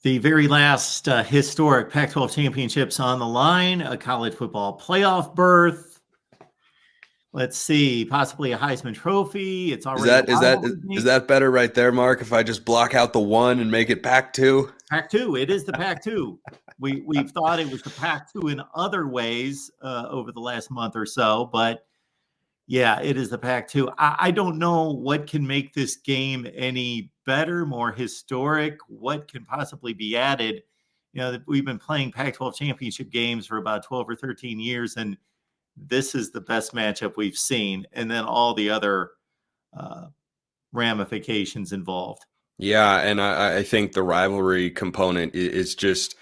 The very last historic Pac-12 championships on the line, a college football playoff berth. Let's see, possibly a Heisman Trophy. It's Is already a that is that rivalry is game. that better right there, Mark? If I just block out the one and make it Pac-2? Pac-2. It is the Pac-2. We've thought it was the Pac-2 in other ways over the last month or so, but yeah, it is the Pac-2. I don't know what can make this game any better, more historic. What can possibly be added? We've been playing Pac-12 championship games for about 12 or 13 years, and this is the best matchup we've seen. And then all the other uh, ramifications involved. Yeah, and I think the rivalry component is just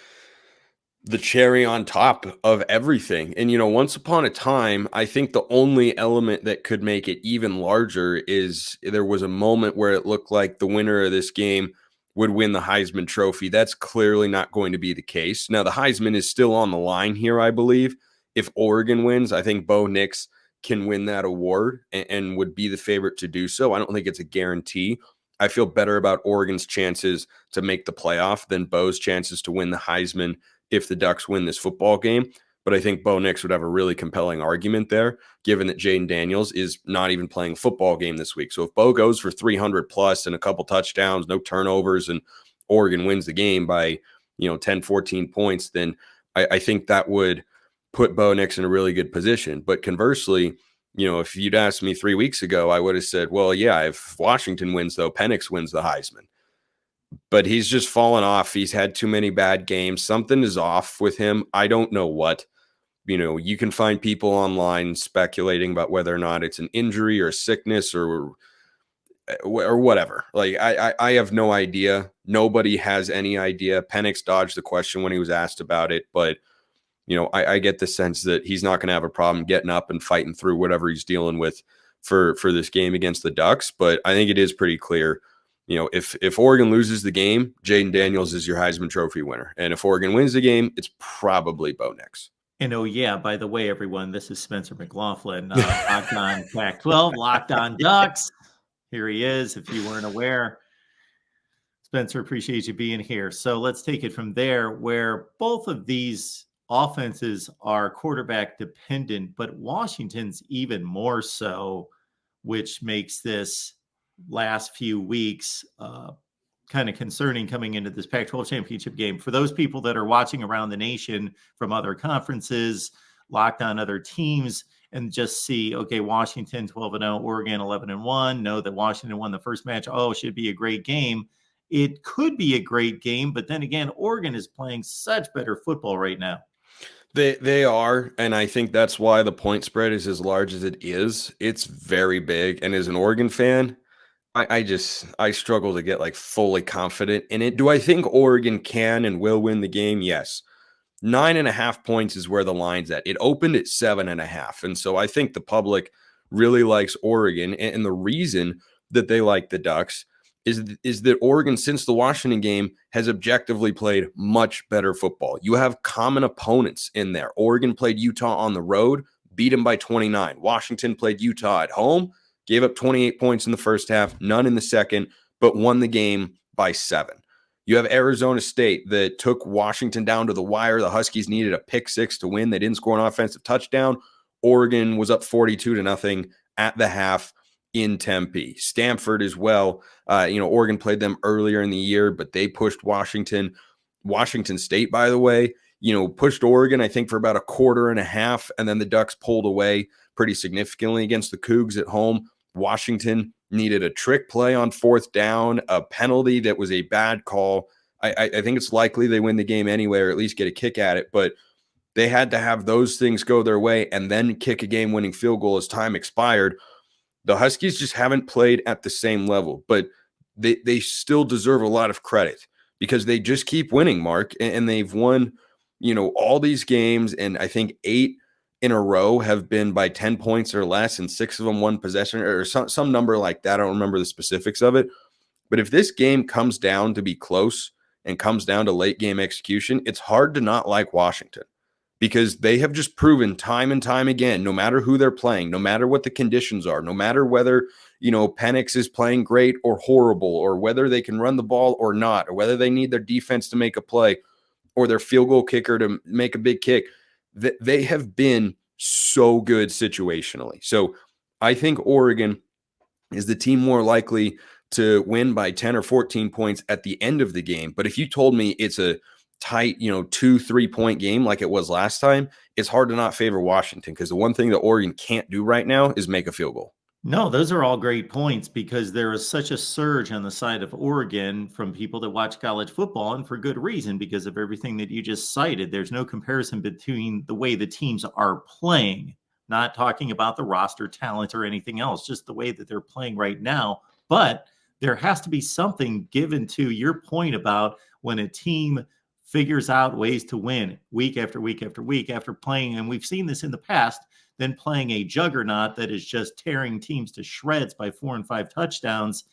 the cherry on top of everything. And, once upon a time, I think the only element that could make it even larger is there was a moment where it looked like the winner of this game would win the Heisman Trophy. That's clearly not going to be the case. Now, the Heisman is still on the line here, I believe. If Oregon wins, I think Bo Nix can win that award and would be the favorite to do so. I don't think it's a guarantee. I feel better about Oregon's chances to make the playoff than Bo's chances to win the Heisman if the Ducks win this football game. But I think Bo Nix would have a really compelling argument there, given that Jaden Daniels is not even playing a football game this week. So if Bo goes for 300 plus and a couple touchdowns, no turnovers, and Oregon wins the game by 10, 14 points, then I think that would put Bo Nix in a really good position. But conversely, if you'd asked me 3 weeks ago, I would have said, well, yeah, if Washington wins, though, Penix wins the Heisman. But he's just fallen off. He's had too many bad games. Something is off with him. I don't know what. You can find people online speculating about whether or not it's an injury or a sickness or whatever. Like, I have no idea. Nobody has any idea. Penix dodged the question when he was asked about it, but I get the sense that he's not going to have a problem getting up and fighting through whatever he's dealing with for this game against the Ducks. But I think it is pretty clear, if Oregon loses the game, Jaden Daniels is your Heisman Trophy winner. And if Oregon wins the game, it's probably Bo Nix. And oh, yeah, by the way, everyone, this is Spencer McLaughlin, Locked On Pac-12, Locked On Ducks. Here he is, if you weren't aware. Spencer, appreciate you being here. So let's take it from there, where both of these offenses are quarterback dependent, but Washington's even more so, which makes this last few weeks kind of concerning coming into this Pac-12 championship game. For those people that are watching around the nation from other conferences, locked on other teams, and just see, okay, Washington 12-0, Oregon 11-1, know that Washington won the first match. Oh, should be a great game. It could be a great game, but then again, Oregon is playing such better football right now. They are, and I think that's why the point spread is as large as it is. It's very big, and as an Oregon fan, I struggle to get like fully confident in it. Do I think Oregon can and will win the game? Yes. 9.5 points is where the line's at. It opened at 7.5. And so I think the public really likes Oregon. And the reason that they like the Ducks is that Oregon, since the Washington game, has objectively played much better football. You have common opponents in there. Oregon played Utah on the road, beat them by 29. Washington played Utah at home, gave up 28 points in the first half, none in the second, but won the game by 7. You have Arizona State that took Washington down to the wire. The Huskies needed a pick 6 to win. They didn't score an offensive touchdown. Oregon was up 42-0 at the half in Tempe. Stanford as well. Oregon played them earlier in the year, but they pushed Washington. Washington State, by the way, pushed Oregon, I think, for about a quarter and a half, and then the Ducks pulled away pretty significantly against the Cougs at home. Washington needed a trick play on 4th down, a penalty that was a bad call. I think it's likely they win the game anyway, or at least get a kick at it, but they had to have those things go their way and then kick a game-winning field goal as time expired. The Huskies just haven't played at the same level, but they still deserve a lot of credit because they just keep winning, Mark, and they've won, all these games, and I think 8 in a row have been by 10 points or less, and 6 of them one possession or some number like that. I don't remember the specifics of it. But if this game comes down to be close and comes down to late game execution, it's hard to not like Washington because they have just proven time and time again, no matter who they're playing, no matter what the conditions are, no matter whether Penix is playing great or horrible, or whether they can run the ball or not, or whether they need their defense to make a play or their field goal kicker to make a big kick. They have been so good situationally. So I think Oregon is the team more likely to win by 10 or 14 points at the end of the game. But if you told me it's a tight, 2-3 point game like it was last time, it's hard to not favor Washington, because the one thing that Oregon can't do right now is make a field goal. No, those are all great points, because there is such a surge on the side of Oregon from people that watch college football, and for good reason, because of everything that you just cited. There's no comparison between the way the teams are playing, not talking about the roster talent or anything else, just the way that they're playing right now. But there has to be something given to your point about when a team figures out ways to win week after week after week after playing, and we've seen this in the past, than playing a juggernaut that is just tearing teams to shreds by 4 and 5 touchdowns.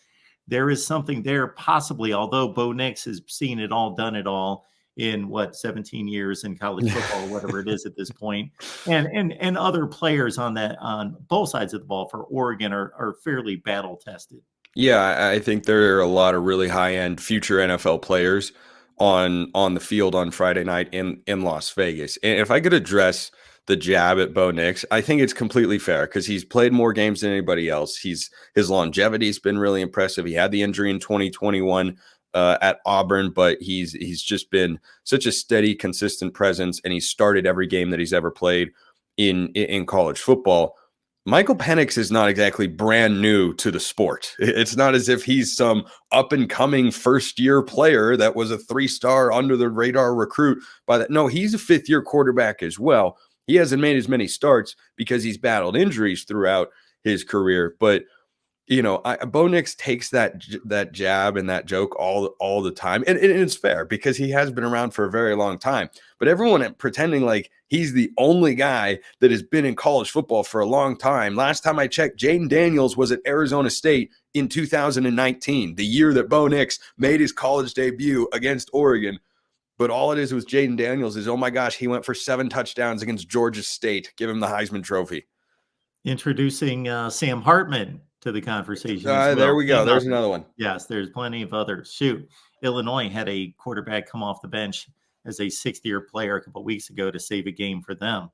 There is something there, possibly, although Bo Nix has seen it all, done it all in 17 years in college football, whatever it is at this point. And other players on both sides of the ball for Oregon are fairly battle tested. Yeah, I think there are a lot of really high-end future NFL players on the field on Friday night in Las Vegas. And if I could address the jab at Bo Nix, I think it's completely fair, because he's played more games than anybody else. His longevity has been really impressive. He had the injury in 2021 at Auburn, but he's just been such a steady, consistent presence, and he's started every game that he's ever played in college football. Michael Penix is not exactly brand new to the sport. It's not as if he's some up-and-coming first-year player that was a 3-star under-the-radar recruit. No, he's a fifth-year quarterback as well. He hasn't made as many starts because he's battled injuries throughout his career. But, Bo Nix takes that jab and that joke all the time. And it's fair, because he has been around for a very long time. But everyone pretending like he's the only guy that has been in college football for a long time. Last time I checked, Jaden Daniels was at Arizona State in 2019, the year that Bo Nix made his college debut against Oregon. But all it is with Jaden Daniels is, oh my gosh, he went for 7 touchdowns against Georgia State. Give him the Heisman Trophy. Introducing Sam Hartman to the conversation as well. There we go. There's another one. Yes, there's plenty of others. Shoot, Illinois had a quarterback come off the bench as a 6th-year player a couple of weeks ago to save a game for them,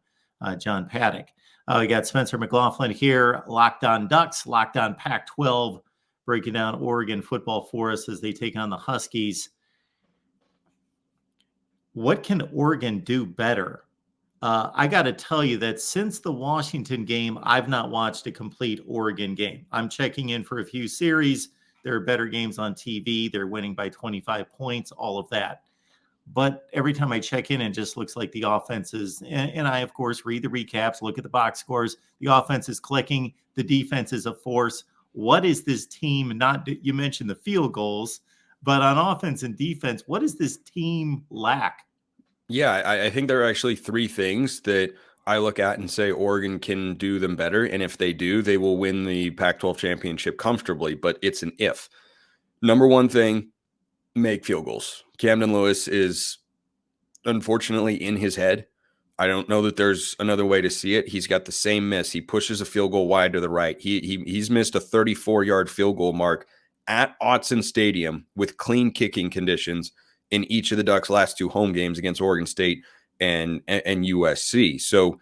John Paddock. We got Spencer McLaughlin here, Locked On Ducks, Locked On Pac-12, breaking down Oregon football for us as they take on the Huskies. What can Oregon do better? I got to tell you that since the Washington game, I've not watched a complete Oregon game. I'm checking in for a few series. There are better games on TV. They're winning by 25 points, all of that. But every time I check in, it just looks like the offense is, and I, of course, read the recaps, look at the box scores. The offense is clicking. The defense is a force. What is this team not? You mentioned the field goals, but on offense and defense, what does this team lack? Yeah, I think there are actually 3 things that I look at and say Oregon can do them better. And if they do, they will win the Pac-12 championship comfortably. But it's an if. Number one thing, make field goals. Camden Lewis is unfortunately in his head. I don't know that there's another way to see it. He's got the same miss. He pushes a field goal wide to the right. He's missed a 34-yard field goal mark at Autzen Stadium with clean kicking conditions in each of the Ducks' last 2 home games against Oregon State and USC. So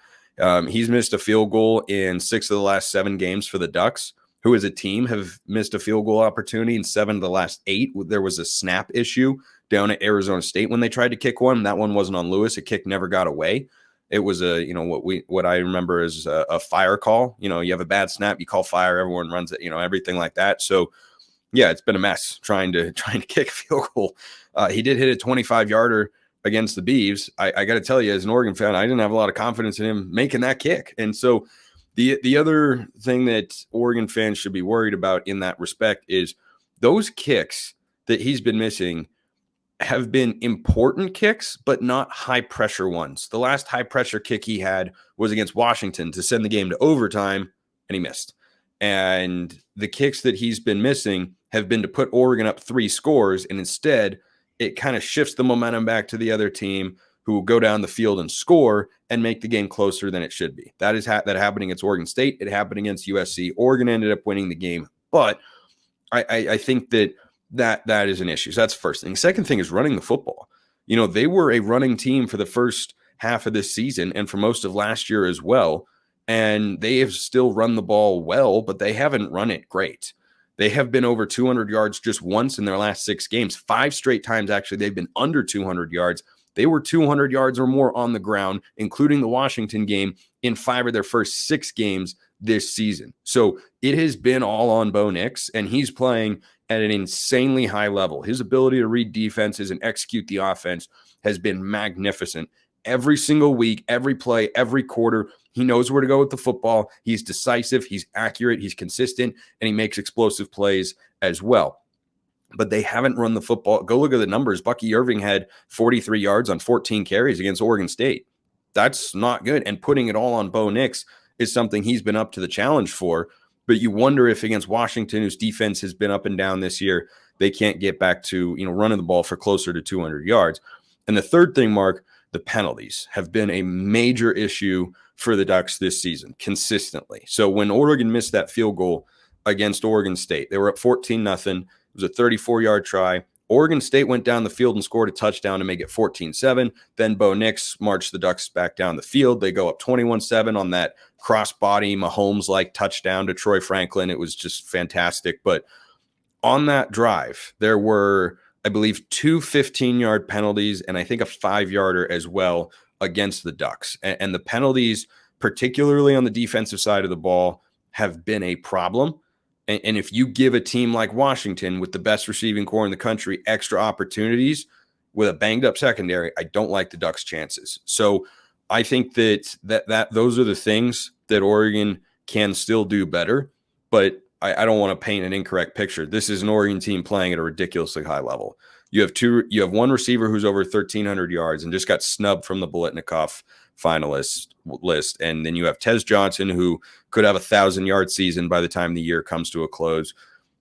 he's missed a field goal in 6 of the last 7 games for the Ducks, who as a team have missed a field goal opportunity in 7 of the last 8. There was a snap issue down at Arizona State when they tried to kick one. That one wasn't on Lewis. A kick never got away. It was what I remember as a fire call. You have a bad snap, you call fire, everyone runs it, everything like that. So yeah, it's been a mess trying to kick a field goal. He did hit a 25-yarder against the Beavs. I got to tell you, as an Oregon fan, I didn't have a lot of confidence in him making that kick. And so the other thing that Oregon fans should be worried about in that respect is those kicks that he's been missing have been important kicks, but not high-pressure ones. The last high-pressure kick he had was against Washington to send the game to overtime, and he missed. And the kicks that he's been missing have been to put Oregon up 3 scores, and instead it kind of shifts the momentum back to the other team, who will go down the field and score and make the game closer than it should be. That happened against Oregon State. It happened against USC. Oregon ended up winning the game But I think that is an issue. So that's the first thing. Second thing is running the football. They were a running team for the first half of this season and for most of last year as well. And they have still run the ball well, but they haven't run it great. They have been over 200 yards just once in their last 6 games. 5 straight times, actually, they've been under 200 yards. They were 200 yards or more on the ground, including the Washington game, in 5 of their first 6 games this season. So it has been all on Bo Nix, and he's playing at an insanely high level. His ability to read defenses and execute the offense has been magnificent. Every single week, every play, every quarter, he knows where to go with the football. He's decisive, he's accurate, he's consistent, and he makes explosive plays as well. But they haven't run the football. Go look at the numbers. Bucky Irving had 43 yards on 14 carries against Oregon State. That's not good. And putting it all on Bo Nix is something he's been up to the challenge for. But you wonder if against Washington, whose defense has been up and down this year, they can't get back to running the ball for closer to 200 yards. And the third thing, Mark, the penalties have been a major issue for the Ducks this season consistently. So when Oregon missed that field goal against Oregon State, they were up 14-0. It was a 34-yard try. Oregon State went down the field and scored a touchdown to make it 14-7. Then Bo Nix marched the Ducks back down the field. They go up 21-7 on that crossbody Mahomes-like touchdown to Troy Franklin. It was just fantastic. But on that drive, there were, I believe, 2 15-yard penalties and I think a 5-yarder as well against the Ducks. And the penalties, particularly on the defensive side of the ball, have been a problem. And if you give a team like Washington with the best receiving core in the country extra opportunities with a banged up secondary, I don't like the Ducks' chances. So I think that those are the things that Oregon can still do better. But I don't want to paint an incorrect picture. This is an Oregon team playing at a ridiculously high level. You have one receiver who's over 1,300 yards and just got snubbed from the Biletnikoff finalist list. And then you have Tez Johnson, who could have 1,000-yard season by the time the year comes to a close.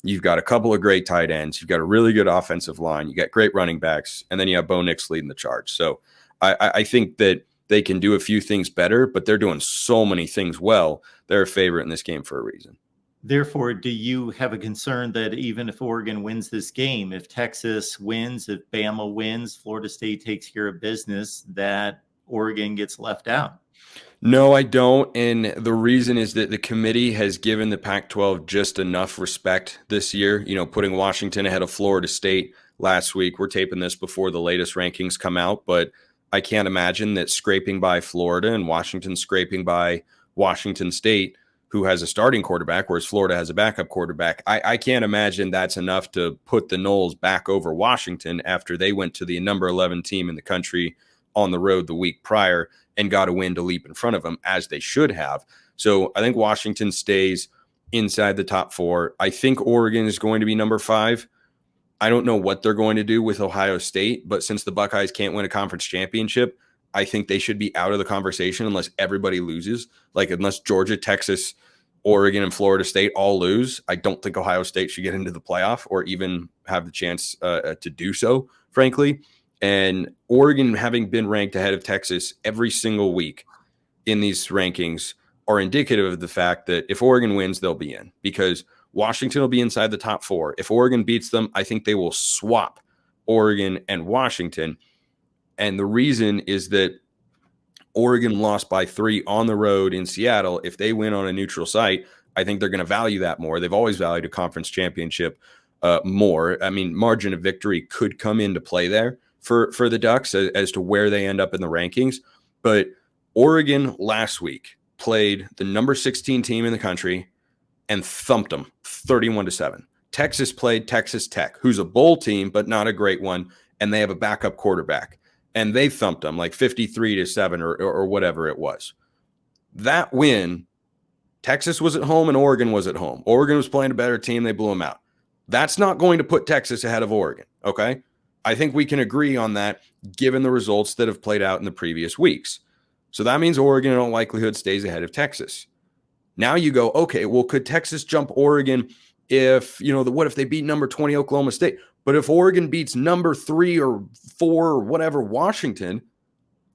You've got a couple of great tight ends. You've got a really good offensive line. You got great running backs. And then you have Bo Nix leading the charge. So I think that they can do a few things better, but they're doing so many things well. They're a favorite in this game for a reason. Therefore, do you have a concern that even if Oregon wins this game, if Texas wins, if Bama wins, Florida State takes care of business, that Oregon gets left out? No, I don't. And the reason is that the committee has given the Pac-12 just enough respect this year, putting Washington ahead of Florida State last week. We're taping this before the latest rankings come out, but I can't imagine that scraping by Florida and Washington scraping by Washington State, who has a starting quarterback, whereas Florida has a backup quarterback. I can't imagine that's enough to put the Noles back over Washington after they went to the number 11 team in the country on the road the week prior and got a win to leap in front of them, as they should have. So I think Washington stays inside the top 4. I think Oregon is going to be number 5. I don't know what they're going to do with Ohio State, but since the Buckeyes can't win a conference championship, I think they should be out of the conversation unless everybody loses. Like unless Georgia, Texas, Oregon, and Florida State all lose, I don't think Ohio State should get into the playoff or even have the chance to do so, frankly. And Oregon, having been ranked ahead of Texas every single week in these rankings, are indicative of the fact that if Oregon wins, they'll be in, because Washington will be inside the top 4. If Oregon beats them, I think they will swap Oregon and Washington. And the reason is that Oregon lost by 3 on the road in Seattle. If they win on a neutral site, I think they're going to value that more. They've always valued a conference championship more. I mean, margin of victory could come into play there for the Ducks as to where they end up in the rankings. But Oregon last week played the number 16 team in the country and thumped them 31-7. Texas played Texas Tech, who's a bowl team, but not a great one. And they have a backup quarterback. And they thumped them like 53-7 or whatever it was. That win, Texas was at home and Oregon was at home. Oregon was playing a better team. They blew them out. That's not going to put Texas ahead of Oregon, okay? I think we can agree on that given the results that have played out in the previous weeks. So that means Oregon in all likelihood stays ahead of Texas. Now you go, okay, well, could Texas jump Oregon if, what if they beat number 20 Oklahoma State? But if Oregon beats number 3 or 4 or whatever Washington,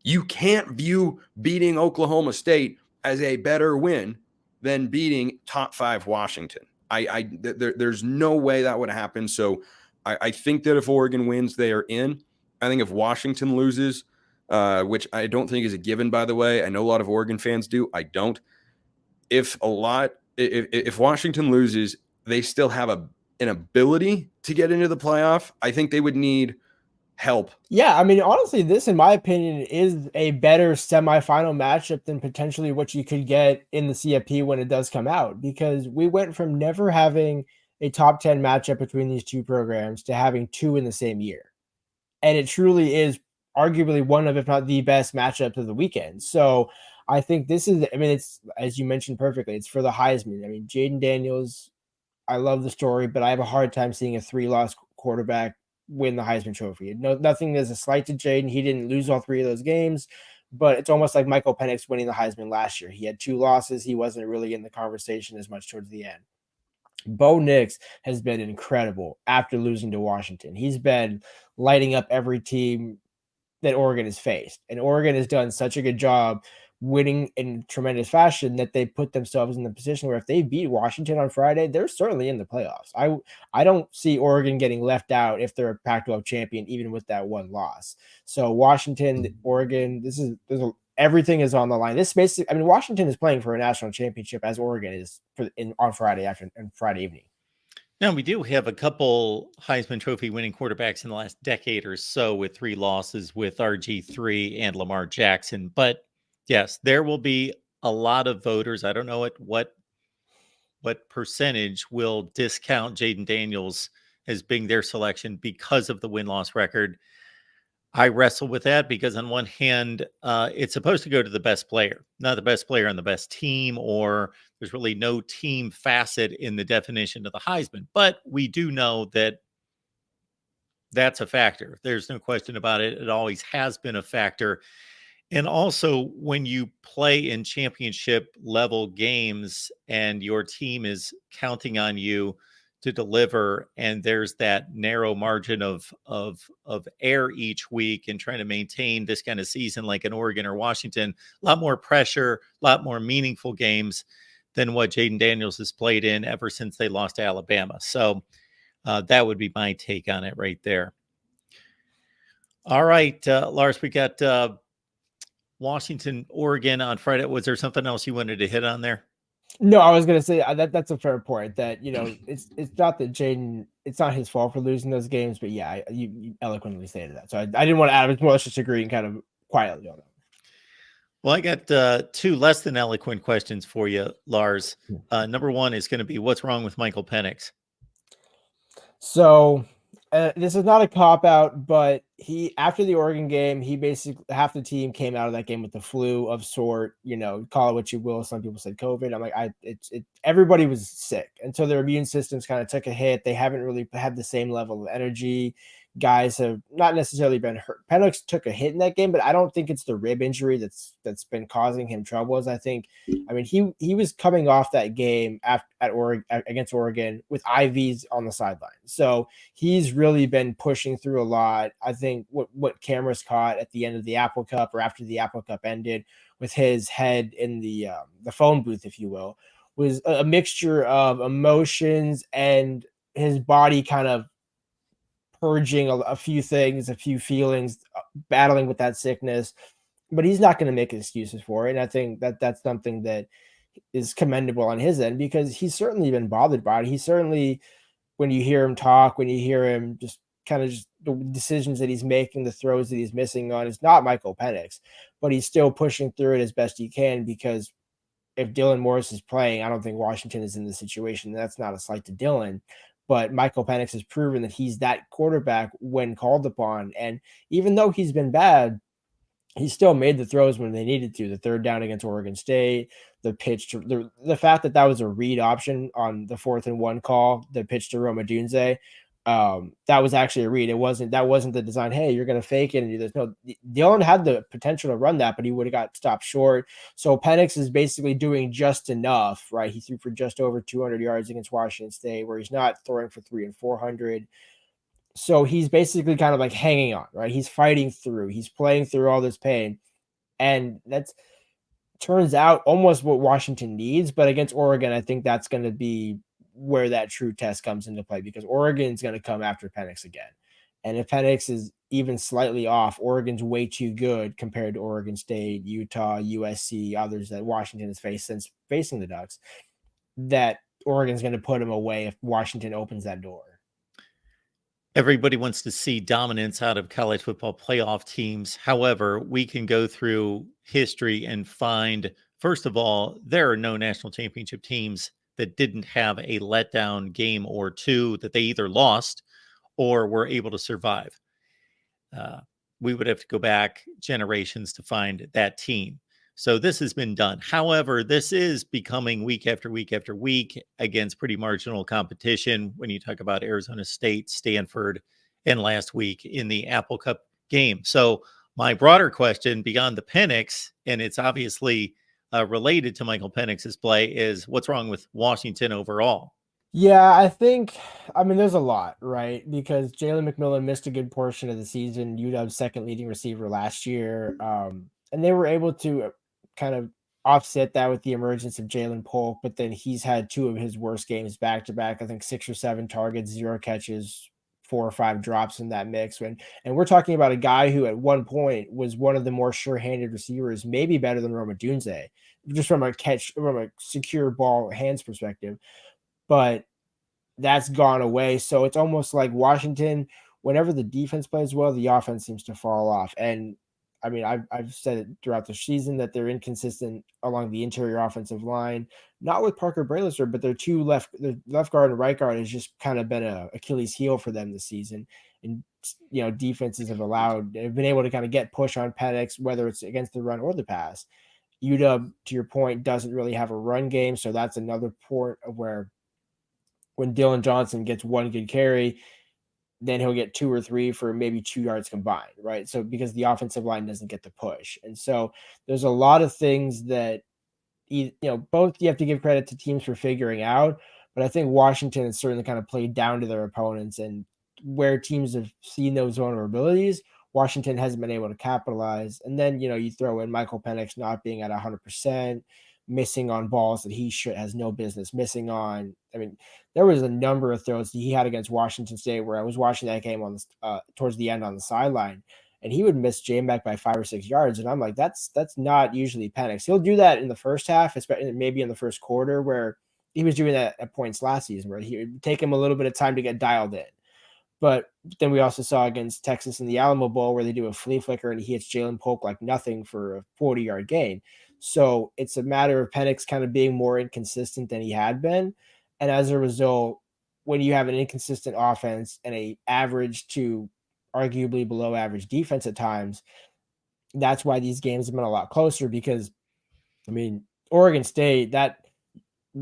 you can't view beating Oklahoma State as a better win than beating top 5 Washington. There's no way that would happen. So I think that if Oregon wins, they are in. I think if Washington loses, which I don't think is a given, by the way, I know a lot of Oregon fans do. I don't. If Washington loses, they still have an ability to get into the playoff. I think they would need help. Yeah, I mean, honestly, this, in my opinion, is a better semifinal matchup than potentially what you could get in the CFP when it does come out, because we went from never having a top 10 matchup between these two programs to having two in the same year. And it truly is arguably one of, if not the best matchups of the weekend. So I think this is, I mean, it's, as you mentioned perfectly, it's for the Heisman. I mean, Jaden Daniels, I love the story, but I have a hard time seeing a 3-loss quarterback win the Heisman Trophy. No, nothing is a slight to Jaden. He didn't lose all 3 of those games, but it's almost like Michael Penix winning the Heisman last year. He had 2 losses. He wasn't really in the conversation as much towards the end. Bo Nix has been incredible after losing to Washington. He's been lighting up every team that Oregon has faced. And Oregon has done such a good job winning in tremendous fashion that they put themselves in the position where if they beat Washington on Friday, they're certainly in the playoffs. I don't see Oregon getting left out if they're a Pac-12 champion, even with that 1 loss. So Washington, Oregon, everything is on the line. This basically, I mean, Washington is playing for a national championship as Oregon is on Friday and Friday evening. Now, we do have a couple Heisman Trophy winning quarterbacks in the last decade or so with 3 losses with RG3 and Lamar Jackson. But yes, there will be a lot of voters. I don't know what percentage will discount Jaden Daniels as being their selection because of the win-loss record. I wrestle with that because on one hand, it's supposed to go to the best player, not the best player on the best team, or there's really no team facet in the definition of the Heisman. But we do know that that's a factor. There's no question about it. It always has been a factor. And also, when you play in championship level games and your team is counting on you to deliver, and there's that narrow margin of air each week, and trying to maintain this kind of season like in Oregon or Washington, a lot more pressure, a lot more meaningful games than what Jaden Daniels has played in ever since they lost to Alabama. So that would be my take on it right there. All right, Lars, we got Washington, Oregon on Friday. Was there something else you wanted to hit on there? No, I was going to say that's a fair point, that, it's not that Jaden, it's not his fault for losing those games, but yeah, you eloquently stated that. So I didn't want to add, it's more or less just agreeing kind of quietly on that. Well, I got 2 less than eloquent questions for you, Lars. Number 1 is going to be, what's wrong with Michael Penix? So this is not a cop out, but after the Oregon game, he basically, half the team came out of that game with the flu of sort, call it what you will. Some people said COVID. I'm like, everybody was sick. And so their immune systems kind of took a hit. They haven't really had the same level of energy. Guys have not necessarily been hurt. Penix took a hit in that game, but I don't think it's the rib injury that's been causing him troubles. I mean, he was coming off that game against Oregon with IVs on the sideline. So he's really been pushing through a lot. I think what cameras caught at the end of the Apple Cup, or after the Apple Cup ended, with his head in the phone booth, if you will, was a mixture of emotions and his body kind of purging a few things, a few feelings, battling with that sickness. But he's not going to make excuses for it. And I think that's something that is commendable on his end, because he's certainly been bothered by it. He certainly, when you hear him talk, when you hear him just kind of just the decisions that he's making, the throws that he's missing on, is not Michael Penix, but he's still pushing through it as best he can, because if Dylan Morris is playing, I don't think Washington is in the situation. That's not a slight to Dylan, but Michael Penix has proven that he's that quarterback when called upon. And even though he's been bad, he still made the throws when they needed to. The 3rd down against Oregon State, the pitch to the fact that was a read option on the 4th and 1 call, the pitch to Roma Dunze, that was actually a read. That wasn't the design. Hey, you're going to fake it and do this. No, Dylan had the potential to run that, but he would have got stopped short. So Penix is basically doing just enough, right? He threw for just over 200 yards against Washington State, where he's not throwing for 300 and 400. So he's basically kind of like hanging on, right? He's fighting through. He's playing through all this pain. And that's turns out almost what Washington needs. But against Oregon, I think that's going to be where that true test comes into play, because Oregon's going to come after Penix again. And if Penix is even slightly off, Oregon's way too good compared to Oregon State, Utah, USC, others that Washington has faced since facing the Ducks, that Oregon's going to put them away if Washington opens that door. Everybody wants to see dominance out of college football playoff teams. However, we can go through history and find, first of all, there are no national championship teams that didn't have a letdown game or two that they either lost or were able to survive. We would have to go back generations to find that team. So this has been done. However, this is becoming week after week after week against pretty marginal competition when you talk about Arizona State, Stanford, and last week in the Apple Cup game. So my broader question beyond the Penix, and it's obviously related to Michael Penix's play, is what's wrong with Washington overall? Yeah, I mean, there's a lot, right? Because Jalen McMillan missed a good portion of the season, UW's second leading receiver last year. And they were able to kind of offset that with the emergence of Jalen Polk, but then he's had two of his worst games back to back. I think 6 or 7 targets, 0 catches, 4 or 5 drops in that mix. And we're talking about a guy who at one point was one of the more sure-handed receivers, maybe better than Roma Dunze, just from a secure ball hands perspective. But that's gone away. So it's almost like Washington, whenever the defense plays well, the offense seems to fall off. And I mean, I've said it throughout the season that they're inconsistent along the interior offensive line, not with Parker Braylesford, but their left guard and right guard has just kind of been a Achilles heel for them this season. And defenses they've been able to kind of get push on Penix, whether it's against the run or the pass. UW, to your point, doesn't really have a run game, so that's another point of where when Dylan Johnson gets one good carry, then he'll get 2 or 3 for maybe 2 yards combined, right? So because the offensive line doesn't get the push. And so there's a lot of things that, both you have to give credit to teams for figuring out, but I think Washington has certainly kind of played down to their opponents, and where teams have seen those vulnerabilities, Washington hasn't been able to capitalize. And then, you throw in Michael Penix not being at 100%, missing on balls that he has no business missing on. I mean, there was a number of throws he had against Washington State where I was watching that game on towards the end on the sideline, and he would miss J-Mac by 5 or 6 yards. And I'm like, that's not usually Penix. He'll do that in the first half, especially maybe in the first quarter, where he was doing that at points last season, where he would take him a little bit of time to get dialed in. But then we also saw against Texas in the Alamo Bowl where they do a flea flicker and he hits Jalen Polk like nothing for a 40-yard gain. So it's a matter of Penix kind of being more inconsistent than he had been. And as a result, when you have an inconsistent offense and a average to arguably below average defense at times, that's why these games have been a lot closer. Because, I mean, Oregon State, that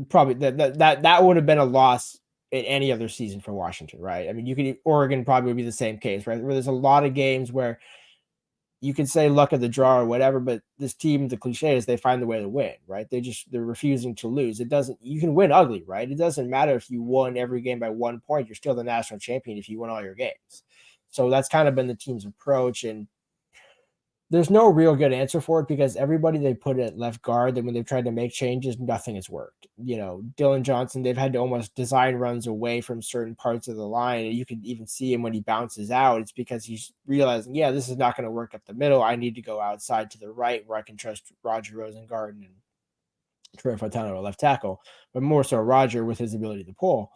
probably that would have been a loss in any other season for Washington, right? I mean, Oregon probably would be the same case, right? Where there's a lot of games where you can say luck of the draw or whatever, but this team, the cliche is they find the way to win, right? They're refusing to lose. You can win ugly, right? It doesn't matter if you won every game by 1 point, you're still the national champion if you win all your games. So that's kind of been the team's approach. And there's no real good answer for it because everybody they put at left guard, then when they've tried to make changes, nothing has worked. Dylan Johnson, they've had to almost design runs away from certain parts of the line. And you can even see him when he bounces out. It's because he's realizing, this is not going to work up the middle. I need to go outside to the right where I can trust Roger Rosengarten and Troy Fontana at left tackle, but more so Roger with his ability to pull.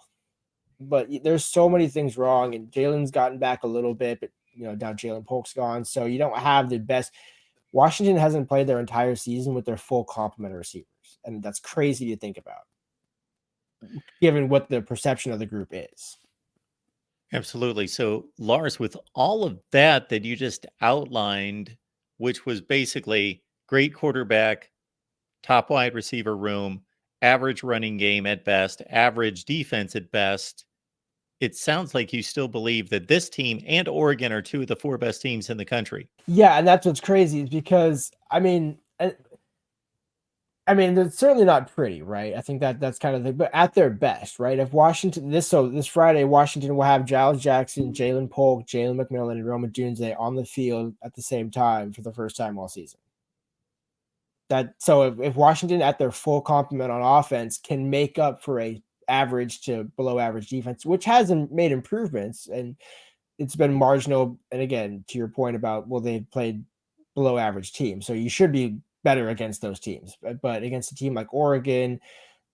But there's so many things wrong, and Jalen's gotten back a little bit, but now Jalen Polk's gone, so you don't have the best. Washington hasn't played their entire season with their full complement of receivers, and that's crazy to think about, given what the perception of the group is. Absolutely. So, Lars, with all of that you just outlined, which was basically great quarterback, top wide receiver room, average running game at best, average defense at best, it sounds like you still believe that this team and Oregon are 2 of the 4 best teams in the country. Yeah, and that's what's crazy is because, I mean, it's certainly not pretty, right? I think that's kind of the, but at their best, right? If Washington, this Friday, Washington will have Giles Jackson, Jalen Polk, Jalen McMillan, and Roma Dunze on the field at the same time for the first time all season. So if Washington at their full complement on offense can make up for a average to below average defense, which hasn't made improvements, and it's been marginal. And again, to your point about, well, they've played below average teams, so you should be better against those teams. But against a team like Oregon,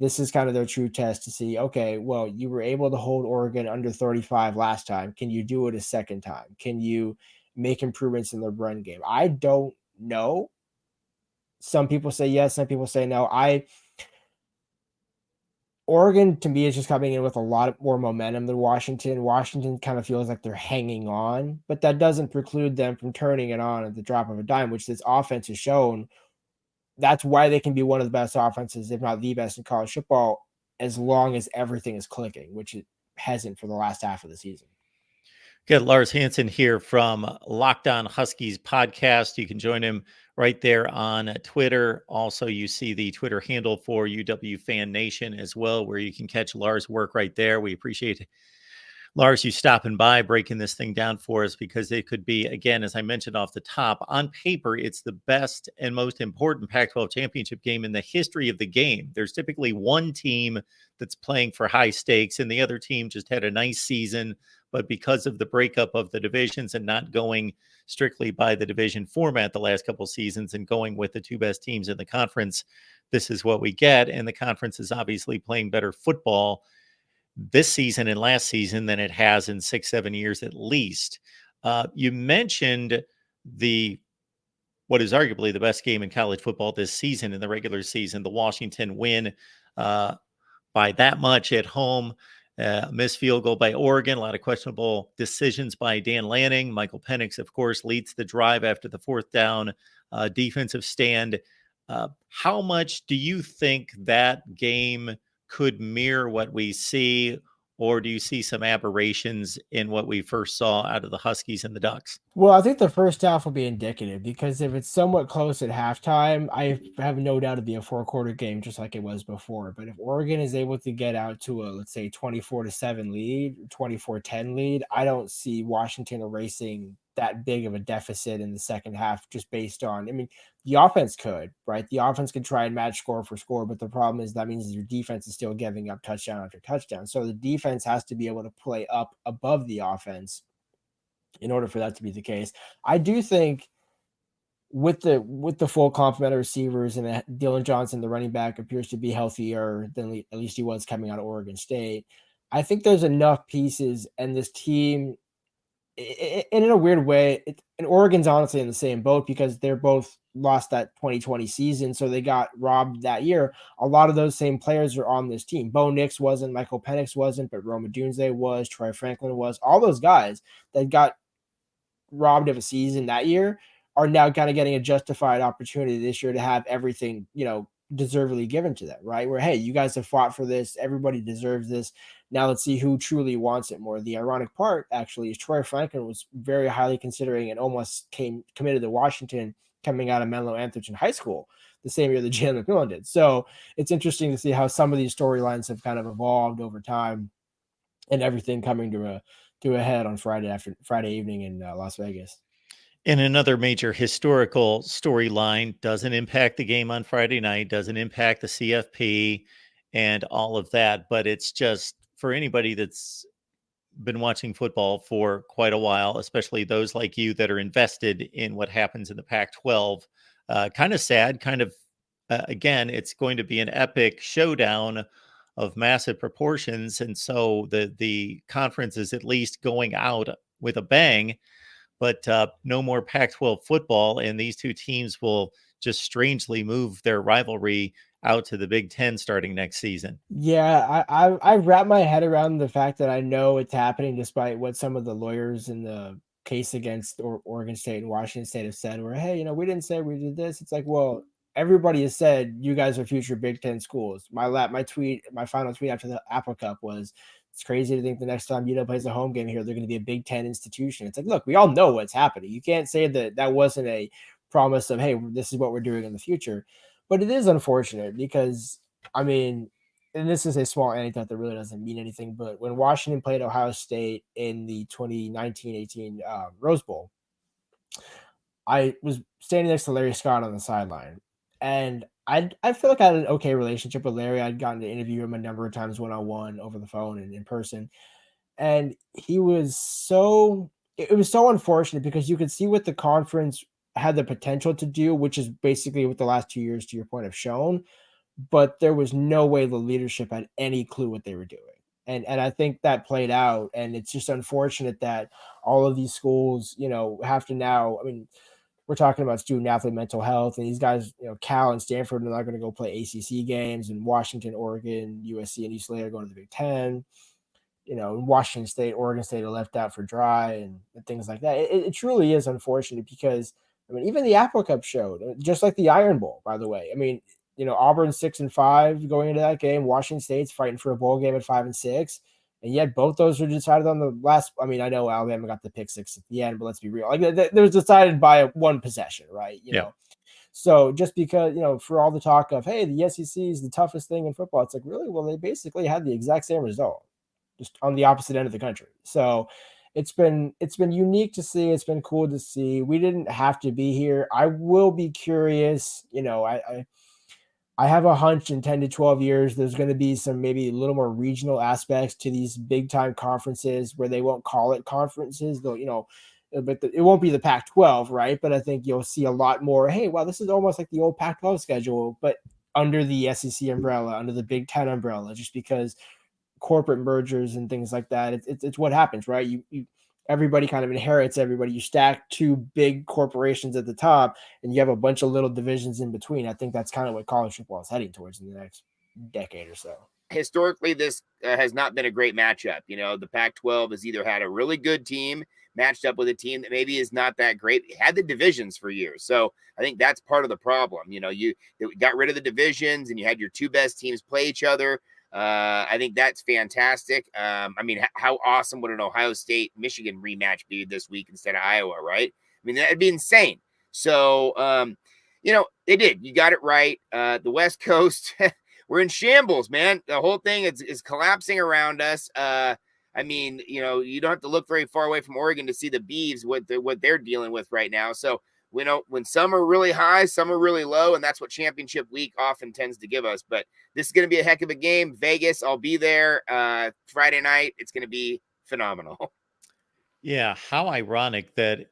this is kind of their true test to see, okay, well, you were able to hold Oregon under 35 last time. Can you do it a second time? Can you make improvements in the run game? I don't know. Some people say yes, some people say no. Oregon to me is just coming in with a lot more momentum than Washington. Washington kind of feels like they're hanging on, but that doesn't preclude them from turning it on at the drop of a dime, which this offense has shown. That's why they can be one of the best offenses, if not the best in college football, as long as everything is clicking, which it hasn't for the last half of the season. Good. Lars Hansen here from Locked On Huskies podcast. You can join him right there on Twitter. Also, you see the Twitter handle for UW Fan Nation as well, where you can catch Lars' work right there. We appreciate Lars, you stopping by, breaking this thing down for us, because it could be, again, as I mentioned off the top, on paper, it's the best and most important Pac-12 championship game in the history of the game. There's typically one team that's playing for high stakes, and the other team just had a nice season, but because of the breakup of the divisions and not going strictly by the division format the last couple of seasons and going with the two best teams in the conference, this is what we get. And the conference is obviously playing better football this season and last season than it has in 6-7 years at least. You mentioned what is arguably the best game in college football this season in the regular season, the Washington win by that much at home. Missed field goal by Oregon, a lot of questionable decisions by Dan Lanning. Michael Penix, of course, leads the drive after the fourth down defensive stand. How much do you think that game could mirror what we see, or do you see some aberrations in what we first saw out of the Huskies and the Ducks? Well, I think the first half will be indicative, because if it's somewhat close at halftime, I have no doubt it'll be a four-quarter game just like it was before. But if Oregon is able to get out to a, let's say, 24-7 lead, 24-10 lead, I don't see Washington erasing that big of a deficit in the second half, just based on, I mean, the offense could, right? The offense could try and match score for score, but the problem is that means your defense is still giving up touchdown after touchdown. So the defense has to be able to play up above the offense in order for that to be the case. I do think with the full complement of receivers, and Dylan Johnson, the running back, appears to be healthier than at least he was coming out of Oregon State. I think there's enough pieces, and this team, and in a weird way, and Oregon's honestly in the same boat, because they're both lost that 2020 season, so they got robbed that year. A lot of those same players are on this team. Bo Nix wasn't, Michael Penix wasn't, but Roma Dunze was, Troy Franklin was. All those guys that got robbed of a season that year are now kind of getting a justified opportunity this year to have everything, deservedly given to them, right? Where, hey, you guys have fought for this. Everybody deserves this. Now let's see who truly wants it more. The ironic part, actually, is Troy Franklin was very highly considering and almost committed to Washington coming out of Menlo Atherton High School the same year that Jalen McMillan did. So it's interesting to see how some of these storylines have kind of evolved over time, and everything coming to a head on Friday evening in Las Vegas. And another major historical storyline doesn't impact the game on Friday night, doesn't impact the CFP and all of that. But it's just, for anybody that's been watching football for quite a while, especially those like you that are invested in what happens in the Pac-12, kind of sad, again, it's going to be an epic showdown of massive proportions. And so the conference is at least going out with a bang, but no more Pac-12 football. And these two teams will just strangely move their rivalry out to the Big Ten starting next season. Yeah, I wrap my head around the fact that I know it's happening, despite what some of the lawyers in the case against Oregon State and Washington State have said, where, hey, we didn't say we did this. It's like, well, everybody has said you guys are future Big Ten schools. My final tweet after the Apple Cup was, it's crazy to think the next time plays a home game here, they're going to be a Big Ten institution. It's like, look, we all know what's happening. You can't say that wasn't a promise of, hey, this is what we're doing in the future. But it is unfortunate because, I mean, and this is a small anecdote that really doesn't mean anything, but when Washington played Ohio State in the 2019-18 Rose Bowl, I was standing next to Larry Scott on the sideline, and I feel like I had an okay relationship with Larry. I'd gotten to interview him a number of times one-on-one over the phone and in person. And he was so it was so unfortunate because you could see what the conference had the potential to do, which is basically what the last 2 years, to your point, have shown, but there was no way the leadership had any clue what they were doing. And I think that played out, and it's just unfortunate that all of these schools, have to now. I mean, we're talking about student athlete mental health, and these guys, Cal and Stanford are not going to go play ACC games, and Washington, Oregon, USC, and UCLA are going to the Big Ten. Washington State, Oregon State are left out for dry and things like that. It truly is unfortunate because, I mean, even the Apple Cup showed, just like the Iron Bowl, by the way. I mean, Auburn's 6-5 going into that game. Washington State's fighting for a bowl game at 5-6. And yet both those were decided on the last. I mean, I know Alabama got the pick six at the end, but let's be real. Like, it was decided by one possession, right? So just because, for all the talk of, hey, the SEC is the toughest thing in football, it's like, really? Well, they basically had the exact same result, just on the opposite end of the country. So it's been unique to see. It's been cool to see. We didn't have to be here. I will be curious. I have a hunch in 10 to 12 years, there's going to be some maybe a little more regional aspects to these big time conferences where they won't call it conferences. They'll, but it won't be the Pac-12, right? But I think you'll see a lot more. Hey, wow, this is almost like the old Pac-12 schedule, but under the SEC umbrella, under the Big Ten umbrella, just because corporate mergers and things like that. It's what happens, right? You everybody kind of inherits everybody. You stack two big corporations at the top, and you have a bunch of little divisions in between. I think that's kind of what college football is heading towards in the next decade or so. Historically, this has not been a great matchup. The Pac-12 has either had a really good team matched up with a team that maybe is not that great. It had the divisions for years. So I think that's part of the problem. You got rid of the divisions and you had your two best teams play each other. I think that's fantastic. I mean, how awesome would an Ohio State Michigan rematch be this week instead of Iowa, right? I mean, that'd be insane. So, they did. You got it right. The West Coast, we're in shambles, man. The whole thing is collapsing around us. I mean, you don't have to look very far away from Oregon to see the Beavs, what they're dealing with right now. So, when some are really high, some are really low, and that's what championship week often tends to give us. But this is going to be a heck of a game. Vegas, I'll be there Friday night. It's going to be phenomenal. Yeah, how ironic that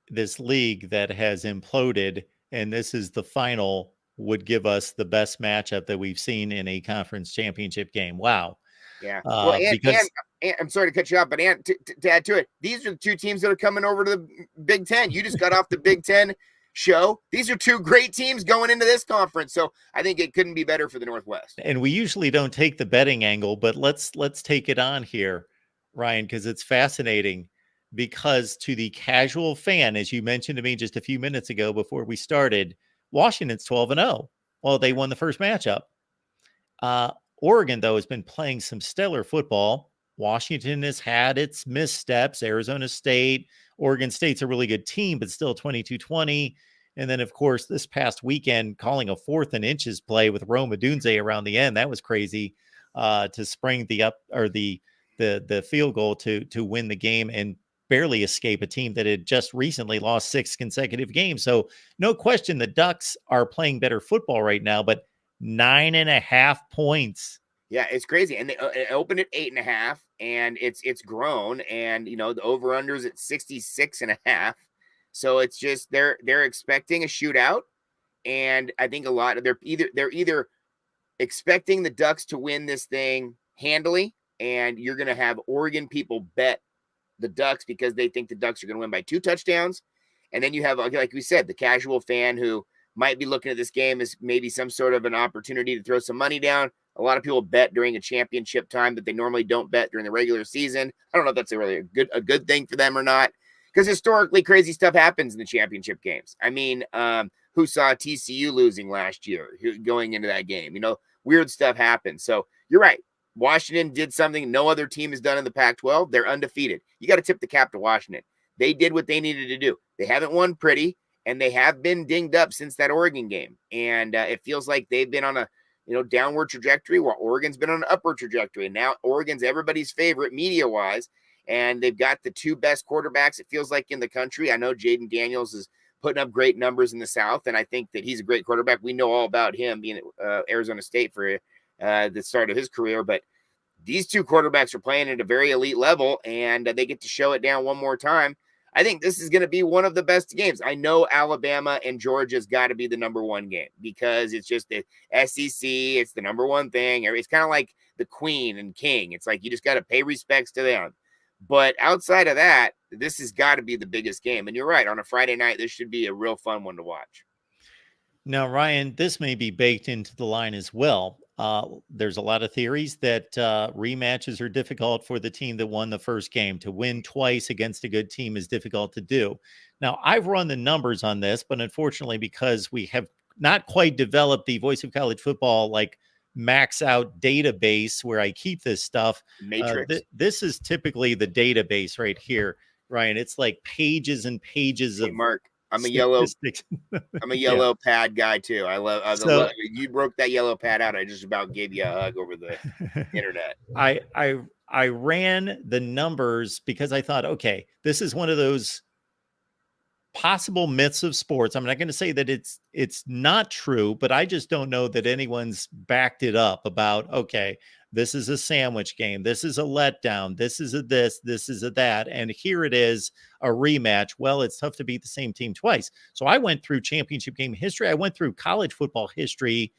this league that has imploded, and this is the final, would give us the best matchup that we've seen in a conference championship game. Wow. Yeah. Well, and I'm sorry to cut you off, but to add to it, these are the two teams that are coming over to the Big Ten. You just got off the Big Ten show. These are two great teams going into this conference. So I think it couldn't be better for the Northwest. And we usually don't take the betting angle, but let's take it on here, Ryan, because it's fascinating. Because to the casual fan, as you mentioned to me just a few minutes ago before we started, Washington's 12-0. Well, they won the first matchup. Oregon, though, has been playing some stellar football. Washington has had its missteps. Arizona State, Oregon State's a really good team, but still 22-20. And then, of course, this past weekend, calling a 4th and inches play with Rome Odunze around the end. That was crazy to spring the field goal to win the game and barely escape a team that had just recently lost 6 consecutive games. So no question the Ducks are playing better football right now, but 9.5 points. Yeah, it's crazy. And they opened at 8.5, and it's grown. And the over-under is at 66.5. So it's just they're expecting a shootout, and I think a lot of they're either expecting the Ducks to win this thing handily, and you're going to have Oregon people bet the Ducks because they think the Ducks are going to win by 2 touchdowns, and then you have, like we said, the casual fan who might be looking at this game as maybe some sort of an opportunity to throw some money down. A lot of people bet during a championship time that they normally don't bet during the regular season. I don't know if that's really a good thing for them or not, because historically crazy stuff happens in the championship games. I mean, who saw TCU losing last year going into that game? Weird stuff happens. So you're right. Washington did something no other team has done in the Pac-12. They're undefeated. You got to tip the cap to Washington. They did what they needed to do. They haven't won pretty, and they have been dinged up since that Oregon game. And it feels like they've been on a downward trajectory while Oregon's been on an upward trajectory. And now Oregon's everybody's favorite media-wise, and they've got the 2 best quarterbacks, it feels like, in the country. I know Jaden Daniels is putting up great numbers in the South. And I think that he's a great quarterback. We know all about him being at Arizona State for the start of his career. But these two quarterbacks are playing at a very elite level, and they get to show it down one more time. I think this is going to be one of the best games. I know Alabama and Georgia's got to be the number one game because it's just the SEC. It's the number one thing. It's kind of like the queen and king. It's like you just got to pay respects to them. But outside of that, this has got to be the biggest game. And you're right. On a Friday night, this should be a real fun one to watch. Now, Ryan, this may be baked into the line as well. There's a lot of theories that rematches are difficult for the team that won the first game. To win twice against a good team is difficult to do. Now, I've run the numbers on this, but unfortunately, because we have not quite developed the Voice of College Football like max out database where I keep this stuff. Matrix. This is typically the database right here, Ryan. It's like pages and pages of Mark. I'm a statistics. I'm a yellow pad guy too. I love you broke that yellow pad out. I just about gave you a hug over the internet. I ran the numbers because I thought, okay, this is one of those possible myths of sports. I'm not going to say that it's not true, but I just don't know that anyone's backed it up about, okay, this is a sandwich game. This is a letdown. This is a this is a that. And here it is, a rematch. Well, it's tough to beat the same team twice. So I went through championship game history. I went through college football history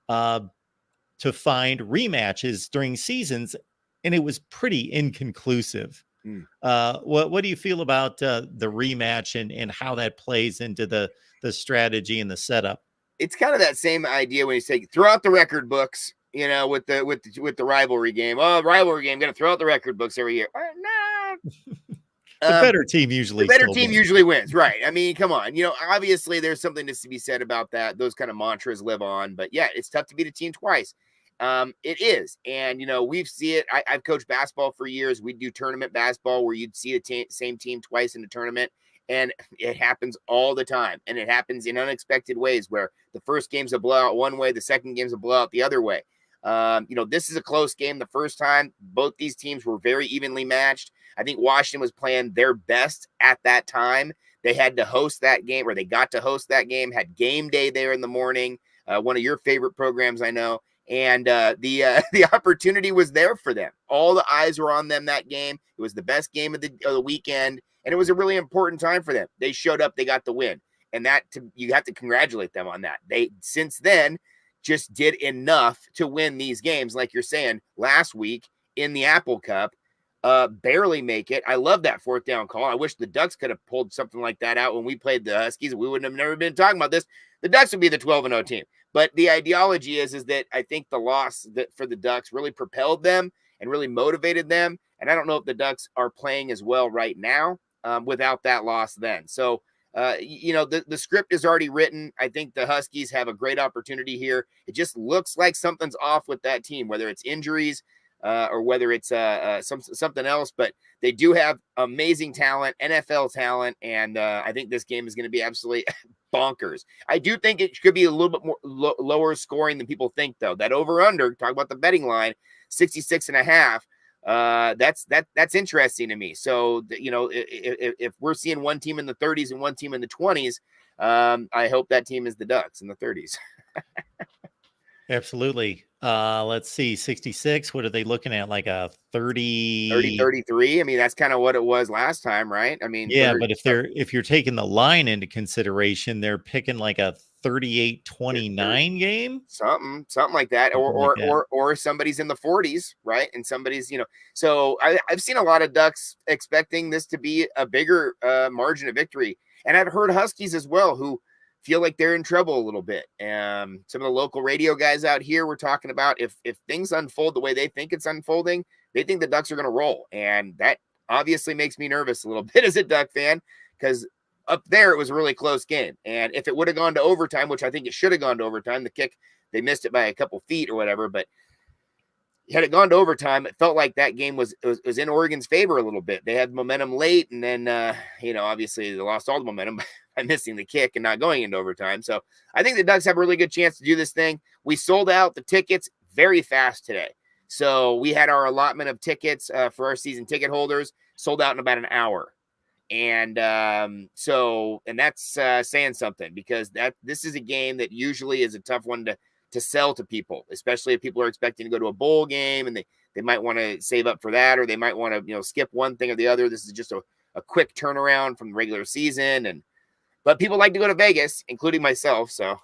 to find rematches during seasons, and it was pretty inconclusive. What do you feel about the rematch and how that plays into the strategy and the setup? It's kind of that same idea when you say throw out the record books, with the rivalry game. Oh, rivalry game, got to throw out the record books every year. No. The better team usually wins, right? I mean, come on. Obviously there's something to be said about that. Those kind of mantras live on, but yeah, it's tough to beat a team twice. It is. And, we've seen it. I've coached basketball for years. We do tournament basketball where you'd see the same team twice in the tournament. And it happens all the time. And it happens in unexpected ways where the first game's a blowout one way, the second game's a blowout the other way. This is a close game the first time. Both these teams were very evenly matched. I think Washington was playing their best at that time. They had to host that game, or they got to host that game, had game day there in the morning. One of your favorite programs, I know. And the opportunity was there for them. All the eyes were on them that game. It was the best game of the weekend, and it was a really important time for them. They showed up, they got the win, and you have to congratulate them on that. They since then just did enough to win these games, like you're saying last week in the Apple Cup. Barely make it. I love that fourth down call. I wish the Ducks could have pulled something like that out when we played the Huskies. We wouldn't have never been talking about this. The Ducks would be the 12-0 team. But the ideology is that I think the loss for the Ducks really propelled them and really motivated them. And I don't know if the Ducks are playing as well right now without that loss then. So, the script is already written. I think the Huskies have a great opportunity here. It just looks like something's off with that team, whether it's injuries or whether it's something else. But they do have amazing talent, NFL talent, and I think this game is going to be absolutely bonkers. I do think it could be a little bit more lower scoring than people think, though. That over/under, talk about the betting line, 66.5. That's interesting to me. So, if we're seeing one team in the 30s and one team in the 20s, I hope that team is the Ducks in the 30s. Absolutely. Let's see, 66. What are they looking at? Like a 33. I mean, that's kind of what it was last time, right? I mean, yeah, but if you're taking the line into consideration, they're picking like a 38-29 game, something like that, or somebody's in the 40s, right? And somebody's, so I've seen a lot of Ducks expecting this to be a bigger margin of victory, and I've heard Huskies as well who feel like they're in trouble a little bit. Some of the local radio guys out here were talking about if things unfold the way they think it's unfolding, they think the Ducks are going to roll, and that obviously makes me nervous a little bit as a Duck fan, because up there, it was a really close game. And if it would have gone to overtime, which I think it should have gone to overtime, the kick, they missed it by a couple feet or whatever. But had it gone to overtime, it felt like that game was in Oregon's favor a little bit. They had momentum late, and then, obviously they lost all the momentum by missing the kick and not going into overtime. So I think the Ducks have a really good chance to do this thing. We sold out the tickets very fast today. So we had our allotment of tickets for our season ticket holders sold out in about an hour. And so that's saying something, because this is a game that usually is a tough one to sell to people, especially if people are expecting to go to a bowl game and they might want to save up for that, or they might want to skip one thing or the other. This is just a quick turnaround from the regular season, but people like to go to Vegas, including myself. So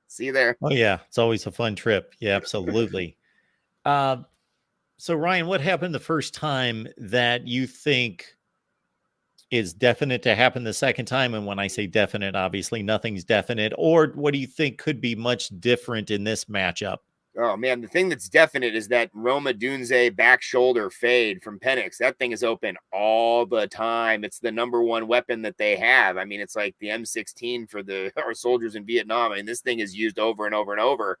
see you there. Oh yeah, it's always a fun trip. Yeah, absolutely. So Ryan, what happened the first time that you think is definite to happen the second time? And when I say definite, obviously nothing's definite. Or what do you think could be much different in this matchup? Oh man, the thing that's definite is that Roma Dunze back shoulder fade from Penix. That thing is open all the time. It's the number one weapon that they have. I mean, it's like the M16 for our soldiers in Vietnam. I mean, this thing is used over and over and over.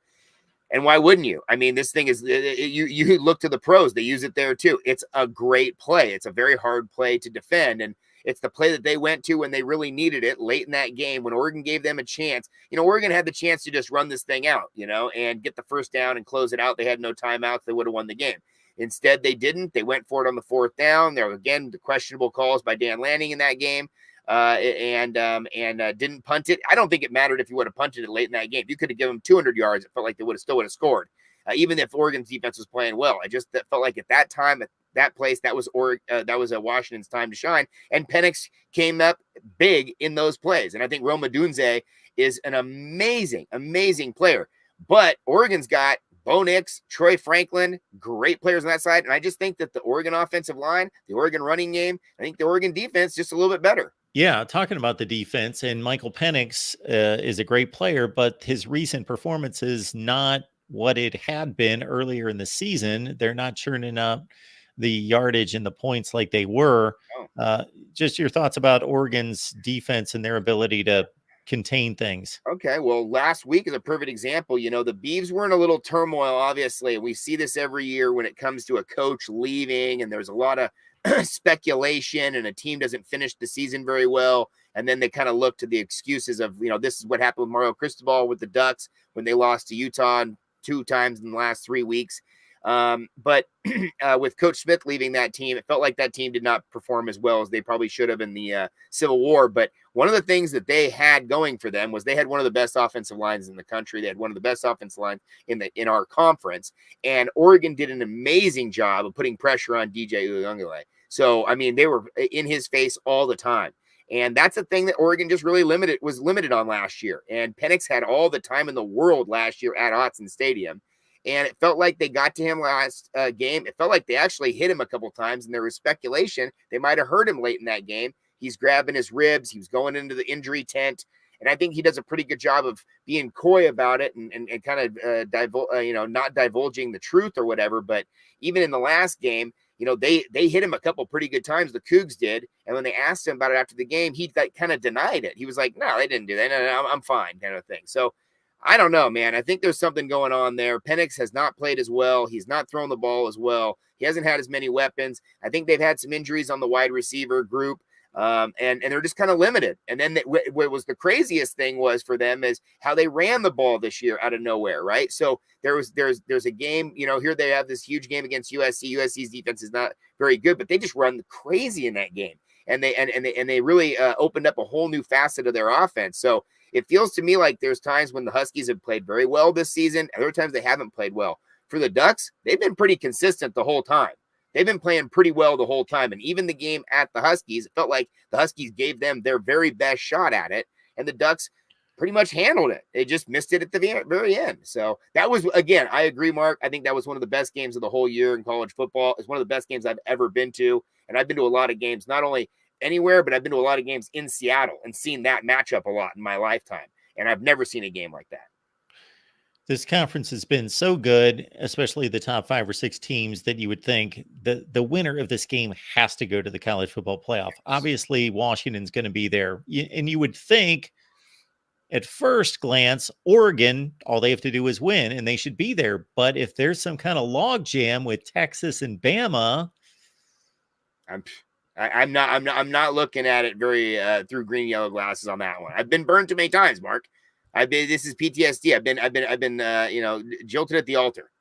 And why wouldn't you? I mean, this thing is, you look to the pros, they use it there too. It's a great play. It's a very hard play to defend. And it's the play that they went to when they really needed it late in that game, when Oregon gave them a chance. Oregon had the chance to just run this thing out, and get the first down and close it out. They had no timeouts. They would have won the game. Instead, they didn't. They went for it on the fourth down. There were, again, the questionable calls by Dan Lanning in that game. And didn't punt it. I don't think it mattered if you would have punted it late in that game. You could have given them 200 yards. It felt like they still would have scored, even if Oregon's defense was playing well. I just felt like at that time, at that place, that was Washington's time to shine. And Penix came up big in those plays. And I think Roma Dunze is an amazing, amazing player. But Oregon's got Bo Nix, Troy Franklin, great players on that side. And I just think that the Oregon offensive line, the Oregon running game, I think the Oregon defense just a little bit better. Yeah, talking about the defense, and Michael Penix is a great player, but his recent performance is not what it had been earlier in the season. They're not churning up the yardage and the points like they were. Just your thoughts about Oregon's defense and their ability to contain things. Okay, well, last week is a perfect example. The Beavs were in a little turmoil, obviously. We see this every year when it comes to a coach leaving, and there's a lot of speculation, and a team doesn't finish the season very well, and then they kind of look to the excuses of, this is what happened with Mario Cristobal with the Ducks when they lost to Utah 2 times in the last 3 weeks. But with Coach Smith leaving that team, it felt like that team did not perform as well as they probably should have in the Civil War. But one of the things that they had going for them was they had one of the best offensive lines in the country. They had one of the best offensive lines in our conference, and Oregon did an amazing job of putting pressure on DJ Uiagalelei. So, I mean, they were in his face all the time. And that's a thing that Oregon just really was limited on last year. And Penix had all the time in the world last year at Autzen Stadium. And it felt like they got to him last game. It felt like they actually hit him a couple times, and there was speculation they might have hurt him late in that game. He's grabbing his ribs. He was going into the injury tent. And I think he does a pretty good job of being coy about it and kind of, not divulging the truth or whatever. But even in the last game, they hit him a couple pretty good times, the Cougs did. And when they asked him about it after the game, he kind of denied it. He was like, no, they didn't do that. No, I'm fine, kind of thing. So I don't know, man. I think there's something going on there. Penix has not played as well. He's not thrown the ball as well. He hasn't had as many weapons. I think they've had some injuries on the wide receiver group. And they're just kind of limited. And then what was the craziest thing was for them is how they ran the ball this year out of nowhere, right? So there's a game, here they have this huge game against USC. USC's defense is not very good, but they just run crazy in that game. And they really opened up a whole new facet of their offense. So it feels to me like there's times when the Huskies have played very well this season. Other times they haven't played well. For the Ducks, they've been pretty consistent the whole time. They've been playing pretty well the whole time. And even the game at the Huskies, it felt like the Huskies gave them their very best shot at it. And the Ducks pretty much handled it. They just missed it at the very end. So that was, again, I agree, Mark. I think that was one of the best games of the whole year in college football. It's one of the best games I've ever been to. And I've been to a lot of games, not only anywhere, but I've been to a lot of games in Seattle and seen that matchup a lot in my lifetime. And I've never seen a game like that. This conference has been so good, especially the top 5 or 6 teams, that you would think the winner of this game has to go to the college football playoff. Obviously, Washington's going to be there. And you would think at first glance, Oregon, all they have to do is win and they should be there. But if there's some kind of log jam with Texas and Bama, I'm not looking at it very through green and yellow glasses on that one. I've been burned too many times, Mark. This is PTSD. I've been jilted at the altar.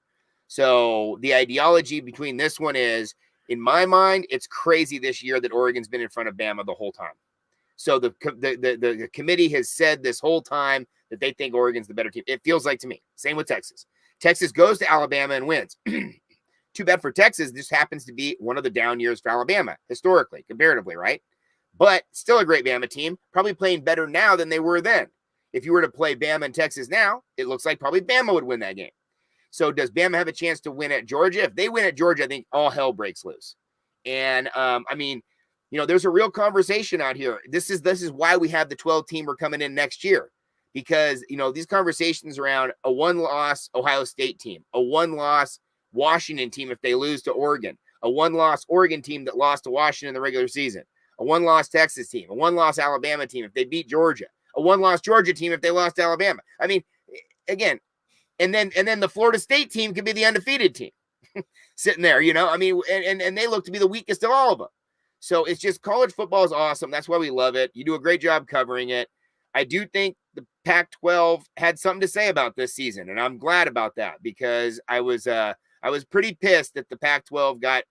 So the ideology between this one is In my mind, it's crazy this year that Oregon's been in front of Bama the whole time. So the committee has said this whole time that they think Oregon's the better team. It feels like to me. Same with Texas. Texas goes to Alabama and wins. Too bad for Texas. This happens to be one of the down years for Alabama, historically, comparatively, right? But still a great Bama team, probably playing better now than they were then. If you were to play Bama and Texas now, it looks like probably Bama would win that game. So does Bama have a chance to win at Georgia? If they win at Georgia, I think all hell breaks loose. And I mean, you know, there's a real conversation out here. This is why we have the 12-teamer coming in next year, because, you know, these conversations around a one-loss Ohio State team, a one-loss Washington team if they lose to Oregon, a one-loss Oregon team that lost to Washington in the regular season, a one-loss Texas team, a one-loss Alabama team if they beat Georgia, a one-loss Georgia team if they lost to Alabama. I mean, again, and then the Florida State team could be the undefeated team sitting there, you know. I mean, and they look to be the weakest of all of them. So it's just, college football is awesome. That's why we love it. You do a great job covering it. I do think the Pac-12 had something to say about this season, and I'm glad about that, because I was pretty pissed that the Pac-12 got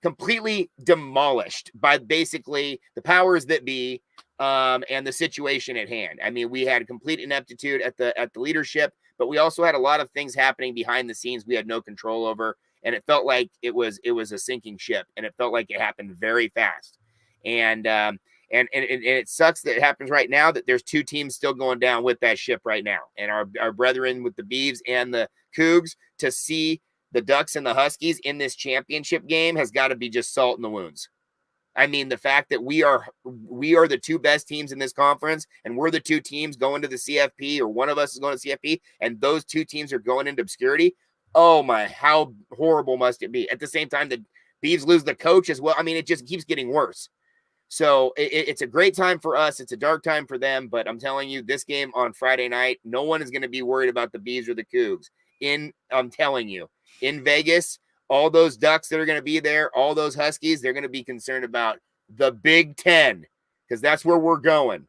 completely demolished by basically the powers that be, and the situation at hand. I mean, we had complete ineptitude at the leadership, but we also had a lot of things happening behind the scenes we had no control over, and it felt like it was a sinking ship, and it felt like it happened very fast. And it sucks that it happens right now, that there's two teams still going down with that ship right now. And our brethren with the Beavs and the Cougs, to see the Ducks and the Huskies in this championship game has got to be just salt in the wounds. I mean, the fact that we are the two best teams in this conference, and we're the two teams going to the CFP, or one of us is going to CFP, and those two teams are going into obscurity. Oh my, how horrible must it be? At the same time, the Beavs lose the coach as well. I mean, it just keeps getting worse. So it's a great time for us. It's a dark time for them. But I'm telling you, this game on Friday night, no one is going to be worried about the Beavs or the Cougs. I'm telling you, in Vegas, all those Ducks that are going to be there, all those Huskies, they're going to be concerned about the Big Ten, because that's where we're going.